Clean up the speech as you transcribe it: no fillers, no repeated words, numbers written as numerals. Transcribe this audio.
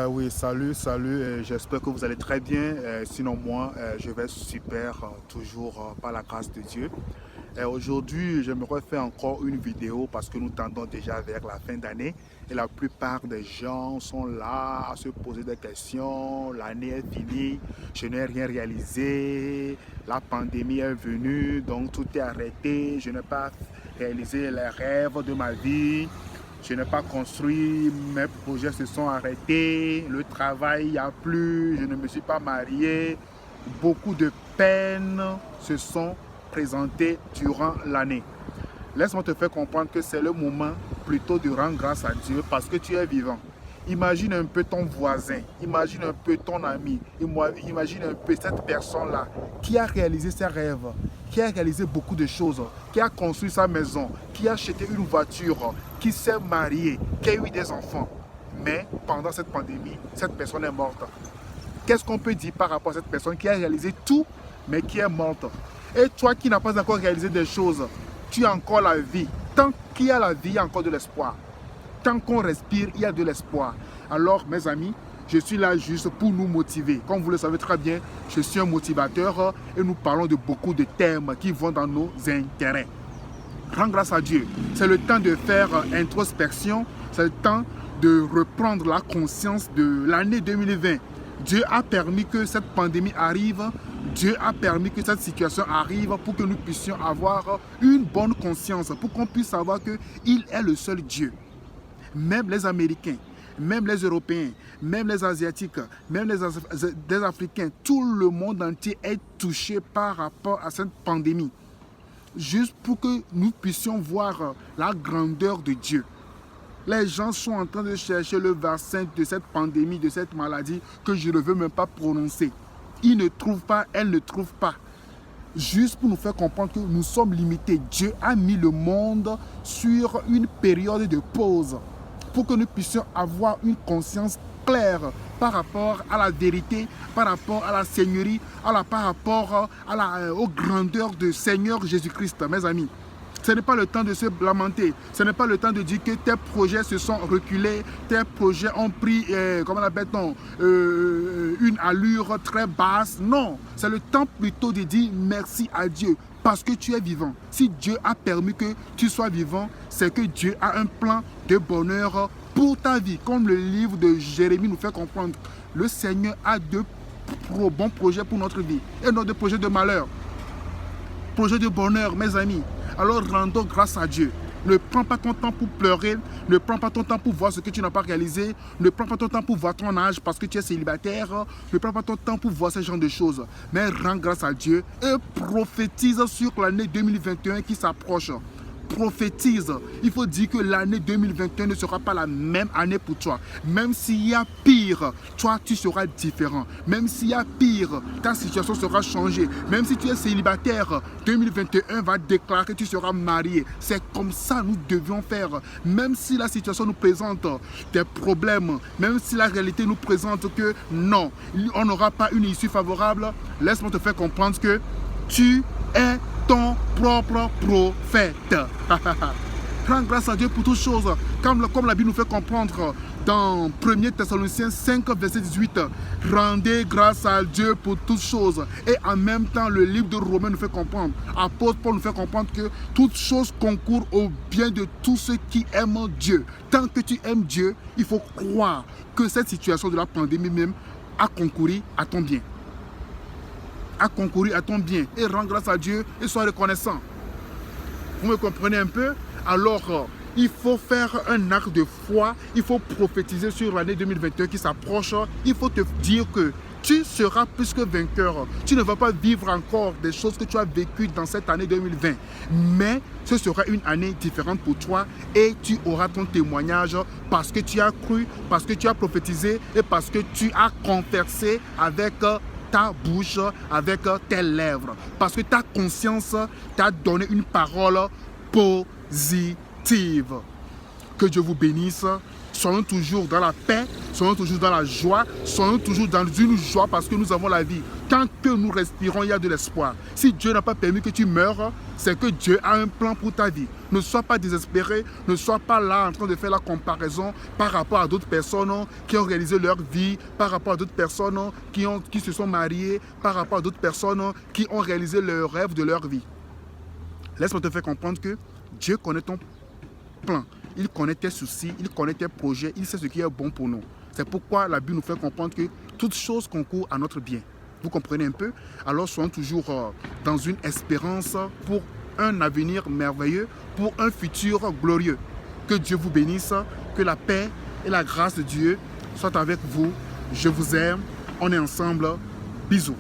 Oui, salut, salut. J'espère que vous allez très bien. Sinon, moi, je vais super, toujours par la grâce de Dieu. Aujourd'hui, j'aimerais faire encore une vidéo parce que nous tendons déjà vers la fin d'année et la plupart des gens sont là à se poser des questions. L'année est finie, je n'ai rien réalisé, la pandémie est venue, donc tout est arrêté, je n'ai pas réalisé les rêves de ma vie. Je n'ai pas construit, mes projets se sont arrêtés, le travail, il n'y a plus, je ne me suis pas marié. Beaucoup de peines se sont présentées durant l'année. Laisse-moi te faire comprendre que c'est le moment plutôt de rendre grâce à Dieu parce que tu es vivant. Imagine un peu ton voisin, imagine un peu ton ami, imagine un peu cette personne-là qui a réalisé ses rêves, qui a réalisé beaucoup de choses, qui a construit sa maison, qui a acheté une voiture, qui s'est marié, qui a eu des enfants. Mais pendant cette pandémie, cette personne est morte. Qu'est-ce qu'on peut dire par rapport à cette personne qui a réalisé tout, mais qui est morte? Et toi qui n'as pas encore réalisé des choses, tu as encore la vie. Tant qu'il y a la vie, il y a encore de l'espoir. Tant qu'on respire, il y a de l'espoir. Alors, mes amis, je suis là juste pour nous motiver. Comme vous le savez très bien, je suis un motivateur et nous parlons de beaucoup de thèmes qui vont dans nos intérêts. Rends grâce à Dieu. C'est le temps de faire introspection. C'est le temps de reprendre la conscience de l'année 2020. Dieu a permis que cette pandémie arrive. Dieu a permis que cette situation arrive pour que nous puissions avoir une bonne conscience, pour qu'on puisse savoir qu'il est le seul Dieu. Même les Américains, même les Européens, même les Asiatiques, même les Africains, tout le monde entier est touché par rapport à cette pandémie. Juste pour que nous puissions voir la grandeur de Dieu. Les gens sont en train de chercher le vaccin de cette pandémie, de cette maladie que je ne veux même pas prononcer. Ils ne trouvent pas, elles ne trouvent pas. Juste pour nous faire comprendre que nous sommes limités. Dieu a mis le monde sur une période de pause pour que nous puissions avoir une conscience claire par rapport à la vérité, par rapport à la Seigneurie, par rapport aux grandeurs du Seigneur Jésus-Christ, mes amis. Ce n'est pas le temps de se lamenter. Ce n'est pas le temps de dire que tes projets se sont reculés, tes projets ont pris, comment l'appelle-t-on, une allure très basse. Non, c'est le temps plutôt de dire merci à Dieu parce que tu es vivant. Si Dieu a permis que tu sois vivant, c'est que Dieu a un plan de bonheur pour ta vie. Comme le livre de Jérémie nous fait comprendre, le Seigneur a de bons projets pour notre vie et non de projets de malheur. Projet de bonheur, mes amis. Alors rendons grâce à Dieu. Ne prends pas ton temps pour pleurer. Ne prends pas ton temps pour voir ce que tu n'as pas réalisé. Ne prends pas ton temps pour voir ton âge parce que tu es célibataire. Ne prends pas ton temps pour voir ce genre de choses. Mais rends grâce à Dieu et prophétise sur l'année 2021 qui s'approche. Prophétise. Il faut dire que l'année 2021 ne sera pas la même année pour toi. Même s'il y a pire, toi tu seras différent. Même s'il y a pire, ta situation sera changée. Même si tu es célibataire, 2021 va déclarer que tu seras marié. C'est comme ça nous devions faire. Même si la situation nous présente des problèmes, même si la réalité nous présente que non, on n'aura pas une issue favorable, laisse-moi te faire comprendre que tu es ton propre prophète. Rends grâce à Dieu pour toutes choses. Comme la Bible nous fait comprendre dans 1 Thessaloniciens 5, verset 18. Rendez grâce à Dieu pour toutes choses. Et en même temps, le livre de Romains nous fait comprendre. Apôtre Paul nous fait comprendre que toutes choses concourent au bien de tous ceux qui aiment Dieu. Tant que tu aimes Dieu, il faut croire que cette situation de la pandémie même a concouru à ton bien. A concouru à ton bien et rends grâce à Dieu et sois reconnaissant. Vous me comprenez un peu? Alors, il faut faire un acte de foi, il faut prophétiser sur l'année 2021 qui s'approche. Il faut te dire que tu seras plus que vainqueur. Tu ne vas pas vivre encore des choses que tu as vécues dans cette année 2020. Mais ce sera une année différente pour toi et tu auras ton témoignage parce que tu as cru, parce que tu as prophétisé et parce que tu as conversé avec ta bouche, avec tes lèvres. Parce que ta conscience t'a donné une parole positive. Que Dieu vous bénisse. soyons toujours dans la paix, soyons toujours dans la joie, soyons toujours dans une joie parce que nous avons la vie. Tant que nous respirons, il y a de l'espoir. Si Dieu n'a pas permis que tu meurs, c'est que Dieu a un plan pour ta vie. Ne sois pas désespéré, ne sois pas là en train de faire la comparaison par rapport à d'autres personnes qui ont réalisé leur vie, par rapport à d'autres personnes qui se sont mariées, par rapport à d'autres personnes qui ont réalisé le rêve de leur vie. Laisse-moi te faire comprendre que Dieu connaît ton plan. Il connaît tes soucis, il connaît tes projets, il sait ce qui est bon pour nous. C'est pourquoi la Bible nous fait comprendre que toutes choses concourent à notre bien. Vous comprenez un peu? Alors soyons toujours dans une espérance pour un avenir merveilleux, pour un futur glorieux. Que Dieu vous bénisse, que la paix et la grâce de Dieu soient avec vous. Je vous aime, on est ensemble. Bisous.